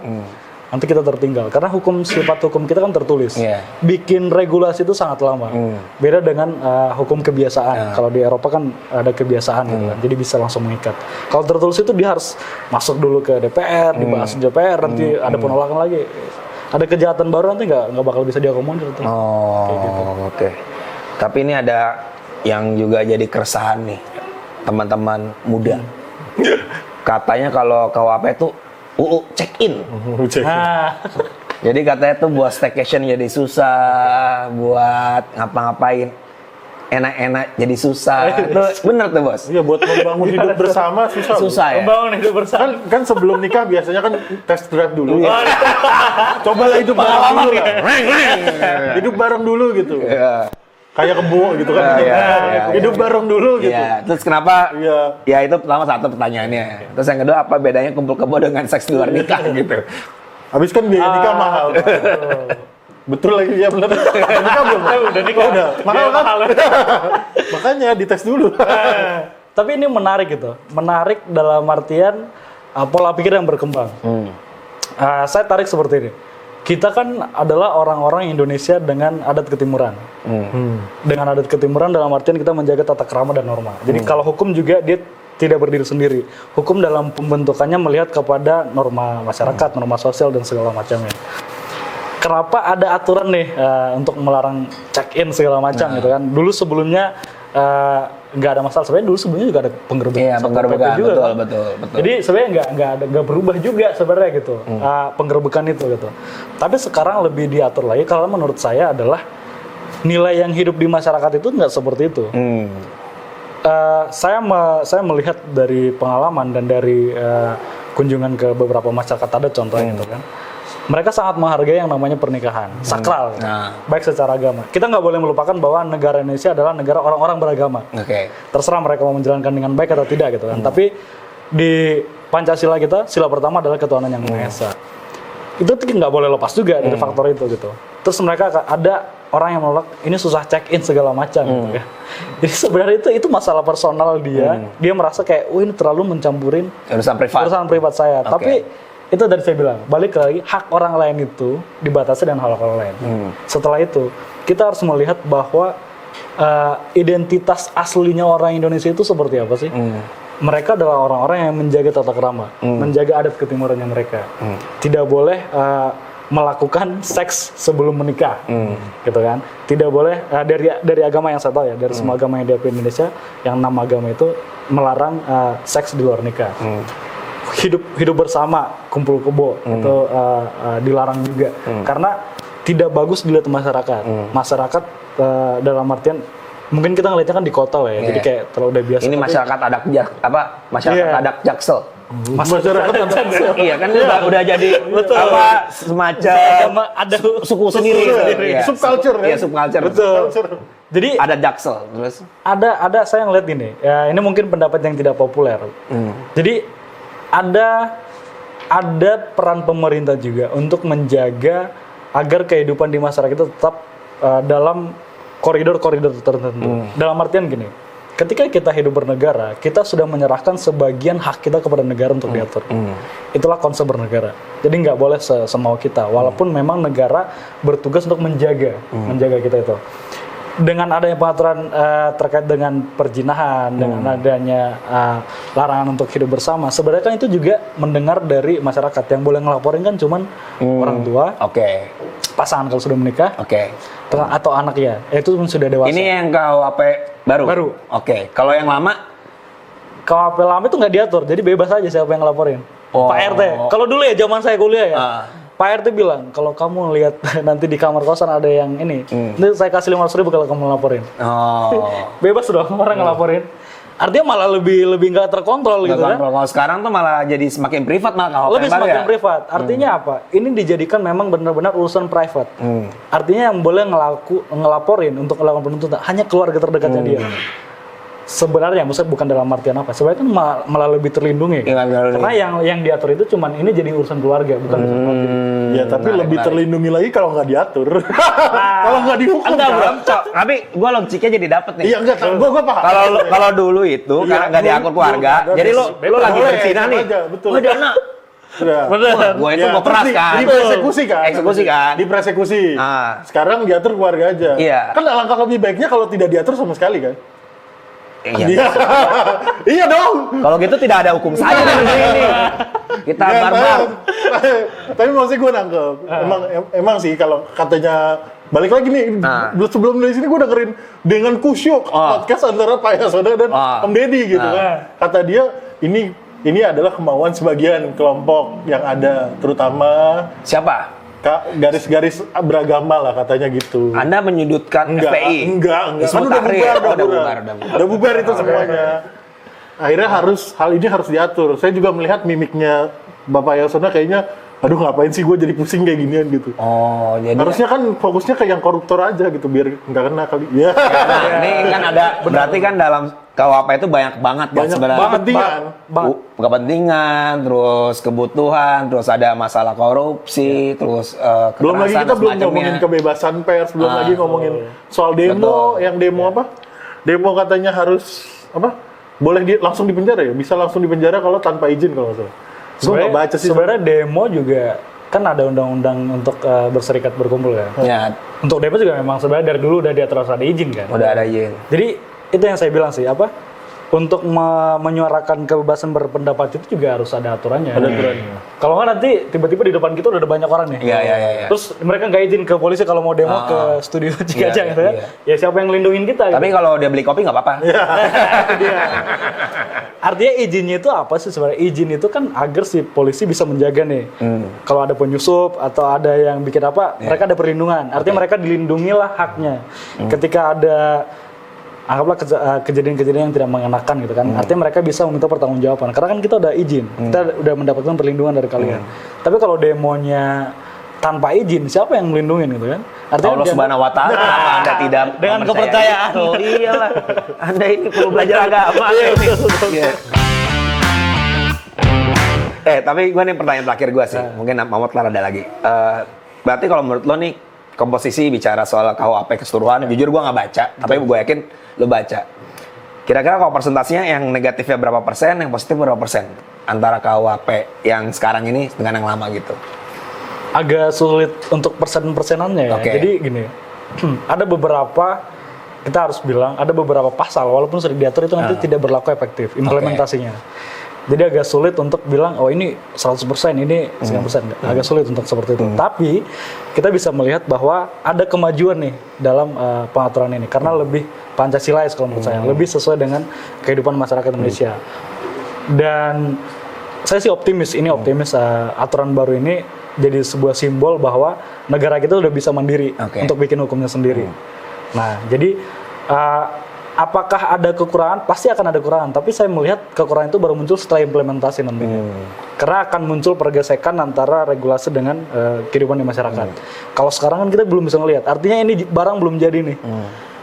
Nanti kita tertinggal karena sifat hukum kita kan tertulis. Bikin regulasi itu sangat lama. Beda dengan hukum kebiasaan. Kalau di Eropa kan ada kebiasaan gitu kan. Jadi bisa langsung mengikat. Kalau tertulis itu dia harus masuk dulu ke DPR, dibahas di DPR, nanti ada penolakan lagi. Ada kejahatan baru nanti nggak bakal bisa diakomodir tuh. Oke. Tapi ini ada yang juga jadi keresahan nih teman-teman muda. Katanya kalau KUHP itu check-in. Jadi katanya tuh buat staycation jadi susah, buat ngapa-ngapain enak-enak jadi susah. Bener tuh bos? Iya, buat membangun hidup bersama susah. Ya? Membangun hidup bersama. Kan sebelum nikah biasanya kan test drive dulu. Cobalah hidup bareng dulu. Hidup bareng dulu gitu. Kayak kebo gitu kan. Hidup bareng dulu gitu. Terus kenapa? Ya itu pertama satu pertanyaannya. Terus yang kedua apa bedanya kumpul kebo dengan seks di luar nikah gitu? Habis kan biaya nikah mahal. Betul lagi ya benar. Nikah belum? Udah nikah. Udah. Mahal kan? Makanya dites dulu. Tapi ini menarik gitu. Menarik dalam artian pola pikir yang berkembang. Saya tarik seperti ini. Kita kan adalah orang-orang Indonesia dengan adat ketimuran. Dengan adat ketimuran dalam artian kita menjaga tata krama dan norma. Jadi kalau hukum juga dia tidak berdiri sendiri. Hukum dalam pembentukannya melihat kepada norma masyarakat, norma sosial dan segala macamnya. Kenapa ada aturan nih untuk melarang check-in segala macam gitu kan? Dulu sebelumnya nggak ada masalah. Sebenarnya dulu sebelumnya juga ada penggerbekan. Penggerbekan juga, betul. Jadi sebenarnya nggak berubah juga sebenarnya gitu. Penggerbekan itu gitu. Tapi sekarang lebih diatur lagi. Kalau menurut saya adalah nilai yang hidup di masyarakat itu nggak seperti itu. Saya melihat dari pengalaman dan dari kunjungan ke beberapa masyarakat adat contohnya gitu kan. Mereka sangat menghargai yang namanya pernikahan, sakral, baik secara agama. Kita nggak boleh melupakan bahwa negara Indonesia adalah negara orang-orang beragama. Terserah mereka mau menjalankan dengan baik atau tidak gitu kan. Tapi di Pancasila kita, sila pertama adalah ketuhanan yang Maha Esa. Itu nggak boleh lepas juga dari faktor itu gitu. Terus mereka ada orang yang menolak ini susah check in segala macam gitu ya. Jadi sebenarnya itu masalah personal dia. Dia merasa kayak, ini terlalu mencampurin urusan privat saya. Tapi itu dari saya bilang, balik lagi hak orang lain itu dibatasi dengan hal-hal lain. Setelah itu kita harus melihat bahwa identitas aslinya orang Indonesia itu seperti apa sih? Mereka adalah orang-orang yang menjaga tata krama, menjaga adat ketimurannya mereka. Tidak boleh melakukan seks sebelum menikah, gitu kan? Tidak boleh dari agama yang saya tahu ya, dari semua agama yang di Indonesia, yang 6 agama itu melarang seks di luar nikah. Hidup bersama, kumpul kebo itu dilarang juga, karena tidak bagus dilihat masyarakat. Masyarakat dalam artian mungkin kita ngeliatnya kan di kota lah ya, jadi kayak terlalu udah biasa. Ini masyarakat adat adat Jaksel. Masyarakat Jaksel. Iya kan udah jadi semacam ada suku sendiri. Subculture ya. Iya, subculture. Betul. Jadi ada Jaksel terus. Ada saya ngeliat gini. Ya, ini mungkin pendapat yang tidak populer. Jadi ada peran pemerintah juga untuk menjaga agar kehidupan di masyarakat itu tetap dalam koridor-koridor tertentu. Dalam artian gini, ketika kita hidup bernegara, kita sudah menyerahkan sebagian hak kita kepada negara untuk diatur. Itulah konsep bernegara. Jadi nggak boleh semau kita, walaupun memang negara bertugas untuk menjaga kita itu. Dengan adanya pengaturan terkait dengan perjinahan, dengan adanya larangan untuk hidup bersama, sebenarnya kan itu juga mendengar dari masyarakat. Yang boleh ngelaporin kan cuman orang tua, pasangan kalau sudah menikah, atau anak ya, itu sudah dewasa. Ini yang KUHP baru? Oke. Kalau yang lama? KUHP lama itu nggak diatur, jadi bebas aja siapa yang ngelaporin. Pak RT, kalau dulu ya zaman saya kuliah ya, Pak RT bilang, kalau kamu lihat nanti di kamar kosan ada yang ini, nanti saya kasih 500.000 kalau kamu laporin. Bebas dong orang ngelaporin. Artinya malah lebih nggak terkontrol gitu kan. Kalau sekarang tuh malah jadi semakin privat malah lebih semakin privat. Artinya apa? Ini dijadikan memang benar-benar urusan private. Artinya yang boleh ngelaporin untuk melakukan penuntutan hanya keluarga terdekatnya dia. Sebenarnya, maksudnya bukan dalam artian apa. Sebenarnya kan malah lebih terlindungi. Karena yang diatur itu cuman ini jadi urusan keluarga, bukan urusan keluarga. Ya, tapi lebih terlindungi lagi kalau nggak diatur. Kalau nggak dihukum. Enggak, Bro. Tapi gua logiknya jadi dapet nih. Iya, enggak, gua paham. Kalau dulu itu karena nggak diatur keluarga, jadi lo lagi berzina nih. Betul. Oh, Dana. Gua itu mau keras kan. Eksekusi kan. Dipersekusi. Sekarang diatur keluarga aja. Iya. Kan alangkah lebih baiknya kalau tidak diatur sama sekali kan. Iya. Iya dong. Kalau gitu tidak ada hukum saja di sini. Kita barbar. Tapi maksudnya gue nangkep. Emang sih kalau katanya balik lagi nih, sebelum dari sini gue dengerin dengan kusyuk podcast antara Pak Yasona dan Om Deddy gitu kan. Kata dia ini adalah kemauan sebagian kelompok yang ada, terutama siapa? Garis-garis beragama lah katanya gitu. Anda menyudutkan FPI? Enggak. Kan udah bubar itu semuanya. Akhirnya hal ini harus diatur. Saya juga melihat mimiknya Bapak Yasona kayaknya, aduh ngapain sih gue jadi pusing kayak ginian gitu. Jadi harusnya kan fokusnya ke yang koruptor aja gitu biar nggak kena kali. Ya. Nah, ini kan ada berarti kan dalam KUHP itu banyak banget kan sebenarnya. Kepentingan, terus kebutuhan, terus ada masalah korupsi, terus kekerasan. Belum lagi kita belum ngomongin kebebasan pers, belum lagi ngomongin soal demo, yang demo apa? Demo katanya harus apa? Boleh langsung dipenjara ya? Bisa langsung dipenjara kalau tanpa izin kalau nggak salah. Sebenarnya demo juga kan ada undang-undang untuk berserikat berkumpul kan. Ya. Untuk demo juga memang sebenarnya dari dulu udah diatur harus ada izin kan. Udah ada izin. Jadi itu yang saya bilang sih untuk menyuarakan kebebasan berpendapat itu juga harus ada aturannya. Ada aturannya. Kalau nggak nanti tiba-tiba di depan kita udah ada banyak orang nih. Iya. Terus mereka nggak izin ke polisi kalau mau demo ke studio Cigaja gitu kan. Ya siapa yang ngelindungin kita? Tapi gitu. kalau dia beli kopi nggak apa-apa. Artinya izinnya itu apa sih sebenarnya? Izin itu kan agar si polisi bisa menjaga nih. Kalau ada penyusup atau ada yang bikin apa, mereka ada perlindungan. Artinya mereka dilindungilah haknya. Ketika ada anggaplah kejadian-kejadian yang tidak mengenakan gitu kan. Artinya mereka bisa meminta pertanggungjawaban. Karena kan kita udah izin, kita udah mendapatkan perlindungan dari kalian. Tapi kalau demonya tanpa izin, siapa yang melindungi gitu kan? Artinya Allah Subhanahu wa taala, Anda tidak dengan kepercayaan. Iyalah. Anda ini perlu belajar agama ini. Tapi gue nih pertanyaan terakhir gue sih. Mungkin Mahmud kelar ada lagi. Berarti kalau menurut lo nih komposisi bicara soal KUHP keseluruhan. Jujur gue nggak baca, tapi gue yakin lo baca. Kira-kira kalau persentasinya yang negatifnya berapa persen, yang positif berapa persen antara KUHP yang sekarang ini dengan yang lama gitu? Agak sulit untuk persen-persenannya ya. Jadi gini, ada beberapa, kita harus bilang ada beberapa pasal walaupun sudah diatur itu nanti tidak berlaku efektif implementasinya. Jadi agak sulit untuk bilang oh ini 100%, ini 90%. Agak sulit untuk seperti itu. Tapi kita bisa melihat bahwa ada kemajuan nih dalam pengaturan ini karena lebih Pancasilais kalau menurut saya, lebih sesuai dengan kehidupan masyarakat Indonesia. Dan saya sih optimis, aturan baru ini jadi sebuah simbol bahwa negara kita udah bisa mandiri untuk bikin hukumnya sendiri. Nah, jadi apakah ada kekurangan? Pasti akan ada kekurangan. Tapi saya melihat kekurangan itu baru muncul setelah implementasi nantinya. Karena akan muncul pergesekan antara regulasi dengan kehidupan di masyarakat. Kalau sekarang kan kita belum bisa ngelihat. Artinya ini barang belum jadi nih.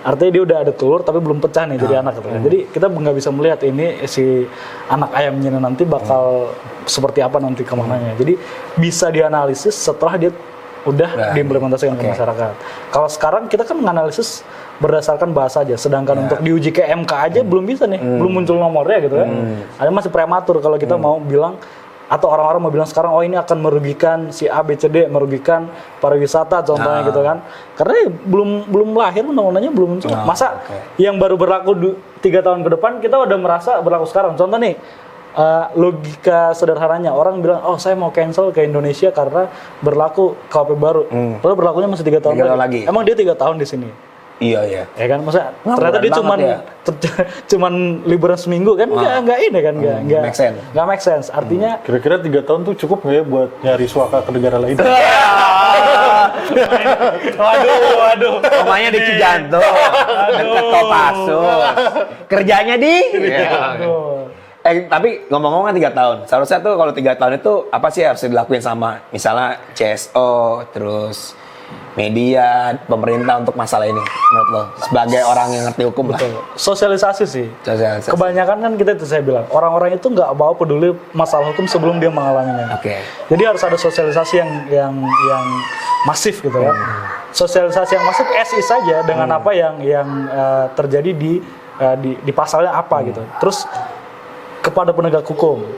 Artinya dia udah ada telur tapi belum pecah nih jadi anak. Jadi kita nggak bisa melihat ini si anak ayamnya nanti bakal seperti apa nanti kemananya. Jadi bisa dianalisis setelah dia udah diimplementasikan ke masyarakat. Kalau sekarang kita kan menganalisis berdasarkan bahasa aja, sedangkan untuk diuji ke MK aja belum bisa nih, belum muncul nomornya gitu kan. Ada masih prematur kalau kita mau bilang, atau orang-orang mau bilang sekarang oh ini akan merugikan si A, B, C, D, merugikan pariwisata contohnya gitu kan. Karena belum lahir undang-undangnya belum muncul. Masa yang baru berlaku 3 tahun ke depan kita udah merasa berlaku sekarang. Contoh nih, logika sederhananya orang bilang oh saya mau cancel ke Indonesia karena berlaku KUHP baru. Padahal berlakunya masih 3 tahun lagi. Emang dia 3 tahun di sini. Iya. Ya kan, maksudnya ternyata dia cuman liburan seminggu kan, nggak ini kan, nggak make sense. Artinya kira-kira 3 tahun tuh cukup nggak ya buat nyari suaka ke negara lain? Waduh. Rumahnya di Cijantung, dekat Kopassus. Kerjanya di. Tapi ngomong-ngomong kan 3 tahun. Seharusnya tuh kalau 3 tahun itu apa sih harus dilakuin sama misalnya CSO, terus media, pemerintah untuk masalah ini menurut lo? Sebagai orang yang ngerti hukum lah. Sosialisasi sih. Kebanyakan kan kita itu saya bilang, orang-orang itu nggak mau peduli masalah hukum sebelum dia mengalaminya. Jadi harus ada sosialisasi yang masif gitu kan. Sosialisasi yang masif SI saja dengan apa yang terjadi di pasalnya apa gitu. Terus kepada penegak hukum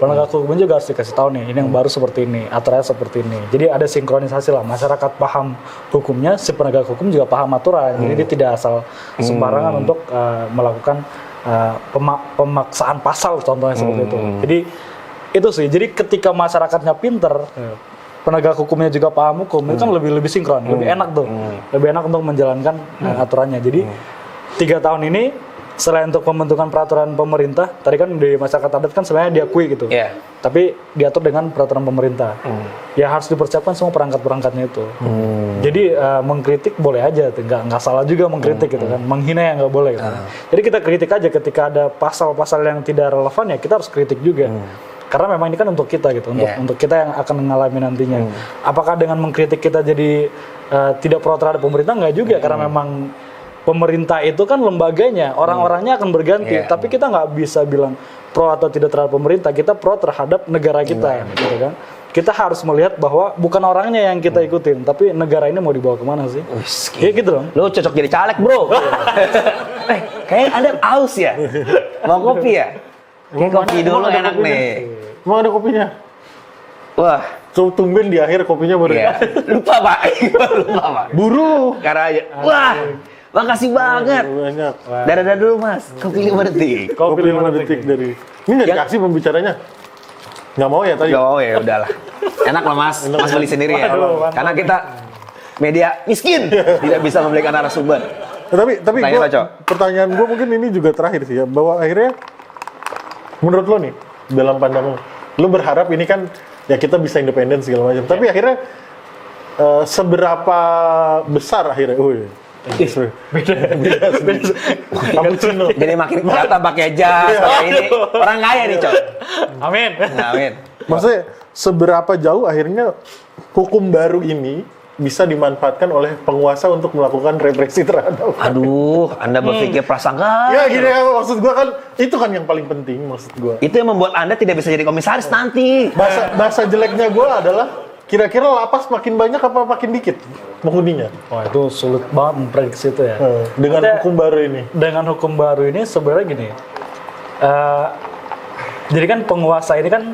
juga harus dikasih tahu nih, ini yang baru seperti ini, aturannya seperti ini. Jadi ada sinkronisasi lah, masyarakat paham hukumnya, si penegak hukum juga paham aturan. Jadi dia tidak asal sembarangan untuk melakukan pemaksaan pasal contohnya seperti itu. Jadi itu sih. Jadi ketika masyarakatnya pinter, penegak hukumnya juga paham hukum, itu kan lebih sinkron, lebih enak tuh, lebih enak untuk menjalankan aturannya. Jadi 3 tahun ini selain untuk pembentukan peraturan pemerintah, tadi kan di masyarakat adat kan sebenarnya diakui gitu, tapi diatur dengan peraturan pemerintah. Ya harus dipersiapkan semua perangkat-perangkatnya itu. Jadi mengkritik boleh aja, nggak salah juga mengkritik gitu kan, menghina yang nggak boleh. Gitu. Jadi kita kritik aja ketika ada pasal-pasal yang tidak relevan ya kita harus kritik juga. Karena memang ini kan untuk kita gitu, untuk kita yang akan mengalami nantinya. Apakah dengan mengkritik kita jadi tidak pro terhadap pemerintah? Nggak juga, karena memang pemerintah itu kan lembaganya, orang-orangnya akan berganti. Tapi kita nggak bisa bilang pro atau tidak terhadap pemerintah, kita pro terhadap negara kita, gitu kan. Kita harus melihat bahwa bukan orangnya yang kita ikutin, tapi negara ini mau dibawa kemana sih? Ya gitu dong. Lo cocok jadi caleg bro. Kayak ada aus ya? Mau kopi ya? Kayak kopi dulu enak nih. Emang ada kopinya? Wah, tumben di akhir kopinya baru. Lupa pak. Buru. Karena aja. Wah. Makasih banget. Banyak. Dadah dulu mas. Kopi 5 detik. Kopi 5 detik dari. Ini nggak dikasih pembicaranya? Nggak mau ya tadi? Nggak mau ya, udahlah. Enak lah mas. Mas beli sendiri ya. Karena kita media miskin, tidak bisa membelikan narasumber. Tapi pertanyaan gue mungkin ini juga terakhir sih ya, bahwa akhirnya menurut lo nih dalam pandangan lo berharap ini kan ya kita bisa independen segala macam. Tapi akhirnya seberapa besar akhirnya? Beda. Cappuccino. Jadi makin kelihatan pakai jas, pakai ini. Orang kaya nih, Cok. Amin. Maksudnya seberapa jauh akhirnya hukum baru ini bisa dimanfaatkan oleh penguasa untuk melakukan represi terhadap. Aduh, Anda berpikir prasangka. Ya gini kan, maksud gua kan itu kan yang paling penting maksud gua. Itu yang membuat Anda tidak bisa jadi komisaris nanti. Bahasa jeleknya gua adalah kira-kira lapas makin banyak apa makin dikit penghuninya? Wah itu sulit banget memprediksi itu ya. Dengan hukum baru ini. Dengan hukum baru ini sebenarnya gini. Jadi kan penguasa ini kan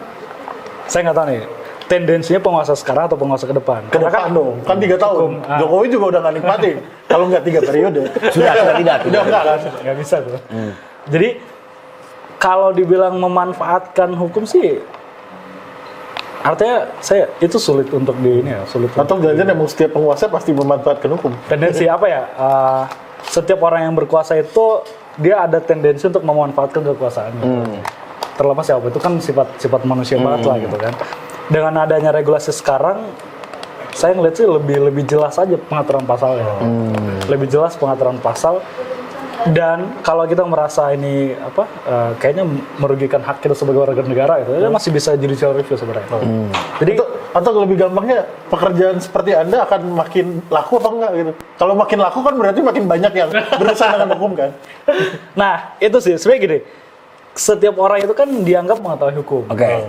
saya nggak tahu nih tendensinya penguasa sekarang atau penguasa ke depan. Ke depan dong, kan 3 tahun. Jokowi juga udah nggak nikmatin. Kalau nggak 3 periode. Sudah tidak. Udah nggak kan? Nggak bisa tuh. Jadi kalau dibilang memanfaatkan hukum sih, artinya saya itu sulit untuk di ini ya, sulit. Atau jangan-jangan emang setiap penguasa pasti memanfaatkan hukum. Tendensi apa ya? Setiap orang yang berkuasa itu dia ada tendensi untuk memanfaatkan kekuasaannya. Terlepas siapa itu kan sifat manusia banget lah gitu kan. Dengan adanya regulasi sekarang, saya ngeliat sih lebih jelas aja pengaturan pasalnya. Lebih jelas pengaturan pasal. Dan kalau kita merasa ini kayaknya merugikan hak kita sebagai warga negara itu, masih bisa judicial review sebenarnya. Jadi atau lebih gampangnya pekerjaan seperti Anda akan makin laku apa enggak gitu. Kalau makin laku kan berarti makin banyak yang berurusan dengan hukum kan. Nah, itu sih sebenarnya gini. Setiap orang itu kan dianggap mengetahui hukum. Oke.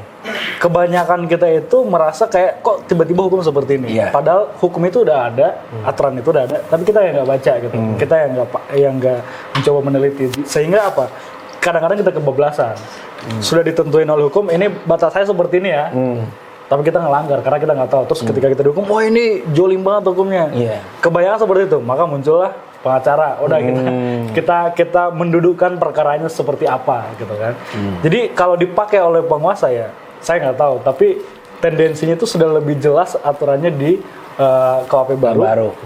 Kebanyakan kita itu merasa kayak kok tiba-tiba hukum seperti ini. Iya. Padahal hukum itu udah ada, aturan itu udah ada, tapi kita yang nggak baca gitu. Kita yang nggak mencoba meneliti. Sehingga apa? Kadang-kadang kita kebablasan. Sudah ditentuin oleh hukum, ini batas saya seperti ini ya. Tapi kita ngelanggar karena kita nggak tahu. Terus ketika kita dihukum, wah ini jolim banget hukumnya. Iya. Kebanyakan seperti itu, maka muncullah pengacara. Udah kita mendudukkan perkaranya seperti apa gitu kan. Jadi kalau dipakai oleh penguasa ya, saya nggak tahu. Tapi tendensinya itu sudah lebih jelas aturannya di KUHP baru.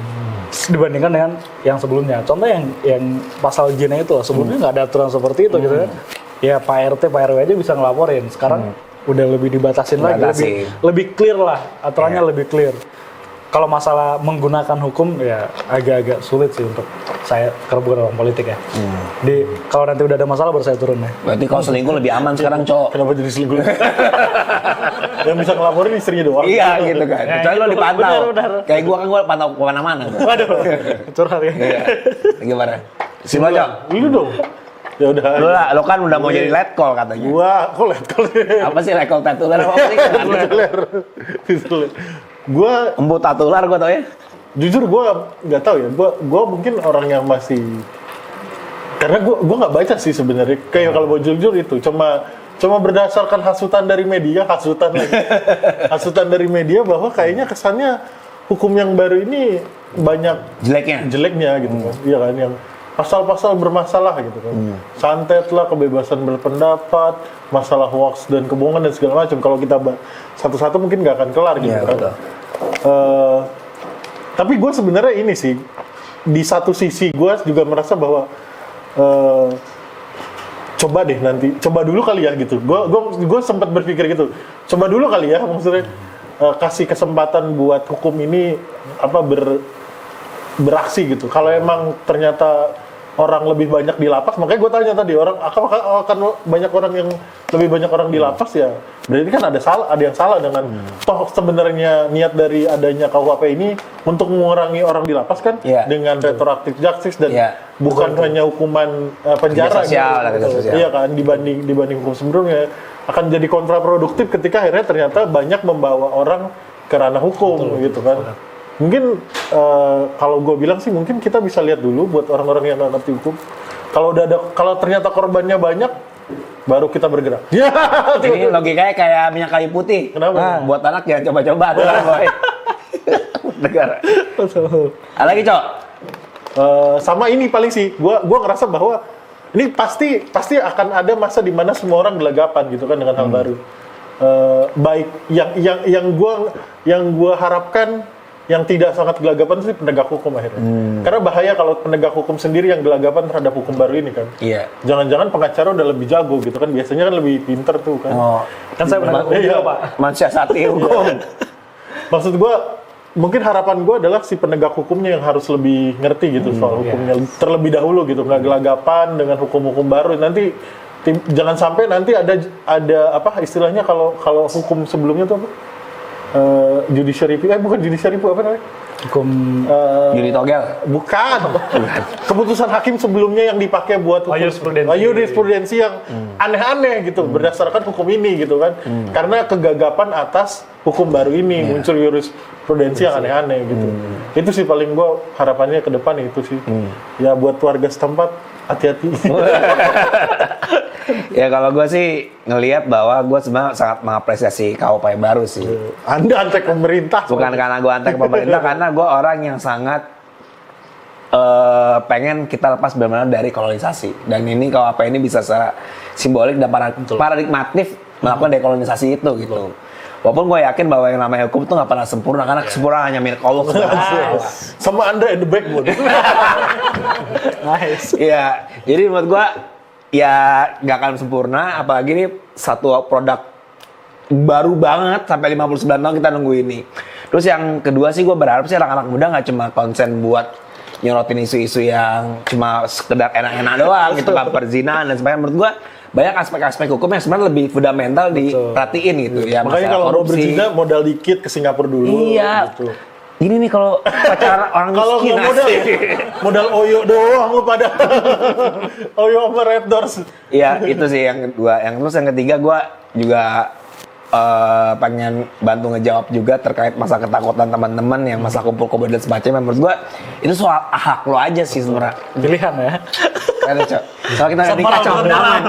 Dibandingkan dengan yang sebelumnya. Contoh yang pasal zina itu sebelumnya nggak ada aturan seperti itu gitu kan. Ya Pak RT, Pak RW aja bisa ngelaporin. Sekarang udah lebih dibatasin lagi, lebih clear lah aturannya, lebih clear. Kalau masalah menggunakan hukum ya agak-agak sulit sih untuk saya karena bukan orang politik ya. Di kalau nanti udah ada masalah baru saya turun ya. Berarti kalau selingkuh lebih aman sekarang, Cok. Kenapa jadi selingkuh? Yang bisa ngelaporin istrinya doang. Iya gitu kan. Kecuali lo dipantau. Benar. Kayak gua kan pantau kemana-mana. Waduh, curhat ya. Iya. Gimana? Si Cok. Lu dong. Ya udah. Lo kan udah mau jadi let call katanya. Kok let call? Apa sih let call tatular apa sih? Tituler. Gua Embut tatular gua tau ya. jujur nggak tahu ya. Gua mungkin orang yang masih karena gua nggak baca sih sebenarnya. Kayak kalau mau jujur itu cuma berdasarkan hasutan dari media, hasutan dari media bahwa kayaknya kesannya hukum yang baru ini banyak jeleknya gitu kan. Iya kan, yang pasal-pasal bermasalah gitu kan. Santet lah, kebebasan berpendapat, masalah hoax dan kebohongan dan segala macam. Kalau kita satu-satu mungkin nggak akan kelar gitu kan. Tapi gue sebenarnya ini sih, di satu sisi gue juga merasa bahwa coba dulu kali ya gitu. Gue sempat berpikir gitu. Coba dulu kali ya, maksudnya kasih kesempatan buat hukum ini beraksi gitu. Kalau emang ternyata orang lebih banyak di lapas, makanya gue tanya tadi akan banyak orang yang lebih banyak orang di lapas ya. Berarti kan ada yang salah dengan toh sebenarnya niat dari adanya KUHP ini untuk mengurangi orang di lapas kan dengan retroactive justice dan bukan hanya hukuman penjara sosial. Iya kan, dibanding hukum sebelumnya akan jadi kontraproduktif ketika akhirnya ternyata banyak membawa orang ke ranah hukum gitu kan. Mungkin kalau gue bilang sih mungkin kita bisa lihat dulu buat orang-orang yang nggak ngerti hukum. Kalau ternyata korbannya banyak, baru kita bergerak. Ini logikanya kayak minyak kayu putih. Kenapa? Buat anak jangan coba-coba tuh boy. Negara. Ada lagi, Cok? Sama ini paling sih, gua ngerasa bahwa ini pasti akan ada masa di mana semua orang gelagapan gitu kan dengan hal baru. Baik yang gua harapkan yang tidak sangat gelagapan sih penegak hukum akhirnya. Karena bahaya kalau penegak hukum sendiri yang gelagapan terhadap hukum baru ini kan. Iya. Jangan-jangan pengacara udah lebih jago gitu kan. Biasanya kan lebih pinter tuh kan. Kan saya penegak hukum juga, Pak. Mensiasati hukum. Maksud gua mungkin harapan gue adalah si penegak hukumnya yang harus lebih ngerti gitu soal hukumnya terlebih dahulu gitu, nggak gelagapan dengan hukum-hukum baru. Nanti jangan sampai nanti ada apa istilahnya kalau hukum sebelumnya tuh apa? Judicial review, bukan judicial review, apa namanya? Hukum Yuri Togel. Bukan. Keputusan hakim sebelumnya yang dipakai buat hukum jurisprudensi yang aneh-aneh gitu berdasarkan hukum ini gitu kan. Karena kegagapan atas hukum baru ini muncul jurisprudensi yang aneh-aneh gitu. Itu sih paling gua harapannya ke depan itu sih. Ya buat warga setempat hati-hati. Ya kalau gue sih ngelihat bahwa gue sebenarnya sangat mengapresiasi KUHP baru sih. Anda antek pemerintah. Bukan karena gue antek pemerintah, karena gue orang yang sangat pengen kita lepas benar-benar dari kolonisasi. Dan ini KUHP ini bisa secara simbolik dan paradigmatif melakukan dekolonisasi itu gitu. Walaupun gue yakin bahwa yang namanya hukum itu nggak pernah sempurna, karena kesempurnaan hanya milik Allah. Sama Anda in the backbone. nice. Iya, jadi menurut gue ya nggak akan sempurna, apalagi ini satu produk baru banget sampai 59 tahun kita nunggu ini. Terus yang kedua sih gue berharap sih anak-anak muda nggak cuma konsen buat nyorotin isu-isu yang cuma sekedar enak-enak doang gitu kan, perzinahan dan sebagainya. Menurut gue banyak aspek-aspek hukum yang sebenarnya lebih fundamental diperhatiin gitu ya. Makanya kalau mau berzina modal dikit ke Singapura dulu. Iya. Gitu. Ini nih kalau pacaran orang Kalau miskin nggak modal oyo doang lu pada oyo sama Red Doors. Iya, itu sih yang kedua. Terus yang ketiga gue juga pengen bantu ngejawab juga terkait masa ketakutan teman-teman yang masa kumpul-kumpul dan sebagainya. Menurut gue itu soal hak lo aja sih sebenarnya. Pilihan ya. Ada cok. Soal kita udah nikah cok.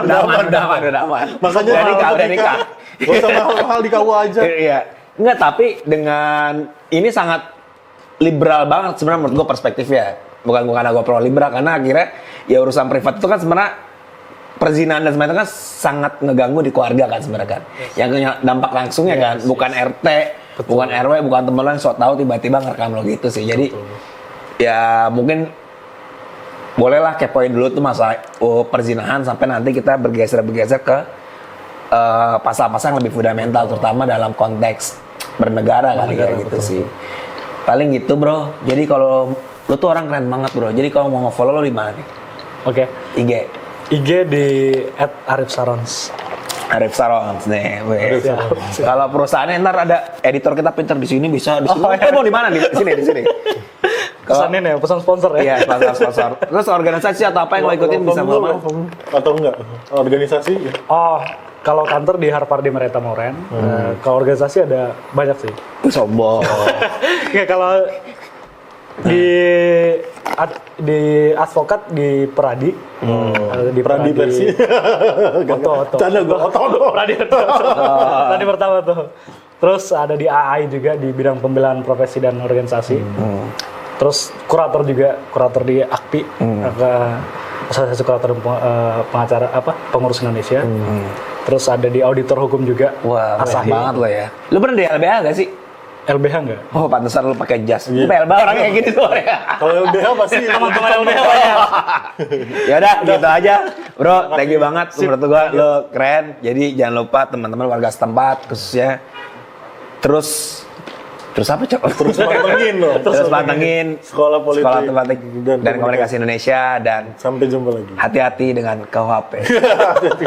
Udah aman. Makanya udah nikah. Gak usah mahal-mahal di KUA aja. Iya. Enggak, tapi dengan ini sangat liberal banget sebenarnya menurut gue perspektifnya. Bukan karena gue pro liberal, karena akhirnya ya urusan privat itu kan sebenarnya perzinahan dan sebagainya kan sangat ngeganggu di keluarga kan sebenarnya kan. Yang punya dampak langsungnya kan, bukan RT, bukan RW, bukan temen lo yang sok tahu tiba-tiba ngerekam lo gitu sih. Jadi ya mungkin bolehlah kepoin dulu tuh masalah perzinahan sampai nanti kita bergeser ke pasal-pasal yang lebih fundamental, terutama dalam konteks bernegara kali ya gitu sih. Paling gitu bro. Jadi kalau lo tuh orang keren banget bro. Jadi kalau mau nge-follow lo di mana nih? Oke. IG di @arifsarons. Arif Sarons nih. Kalau perusahaannya ntar ada editor kita pinter di sini bisa di sini. Lo mau di mana di sini? Pesanin ya, pesan sponsor ya. Iya, sponsor. Terus organisasi atau apa yang lo ikutin bisa mau? Atau enggak? Organisasi? Oh, kalau kantor di Harpardi Mereta Moren, kalau organisasi ada banyak sih. Sombong. Ya kalau di advokat di Peradi, di Peradi versi. Oto. Canda gue Oto. Peradi pertama tuh. Terus ada di AI juga di bidang pembelaan profesi dan organisasi. Terus kurator di AKPI, Asosiasi Kurator Pengacara Pengurus Indonesia. Terus ada di auditor hukum juga. Wah, banyak banget lo ya. Lu pernah di LBH gak sih? LBH enggak? Oh, pantesan lu pakai jas. Lu LBH orangnya kayak gini tuh ya. Kalau LBH pasti teman-teman LBH ya. Ya udah, gitu aja. Bro, thank you banget. Menurut gua lu keren. Jadi jangan lupa teman-teman warga setempat khususnya terus apa cok? Terus pantengin loh. Terus pantengin Sekolah Politik dan Komunikasi Indonesia dan sampai jumpa lagi. Hati-hati dengan KUHP. Hati-hati.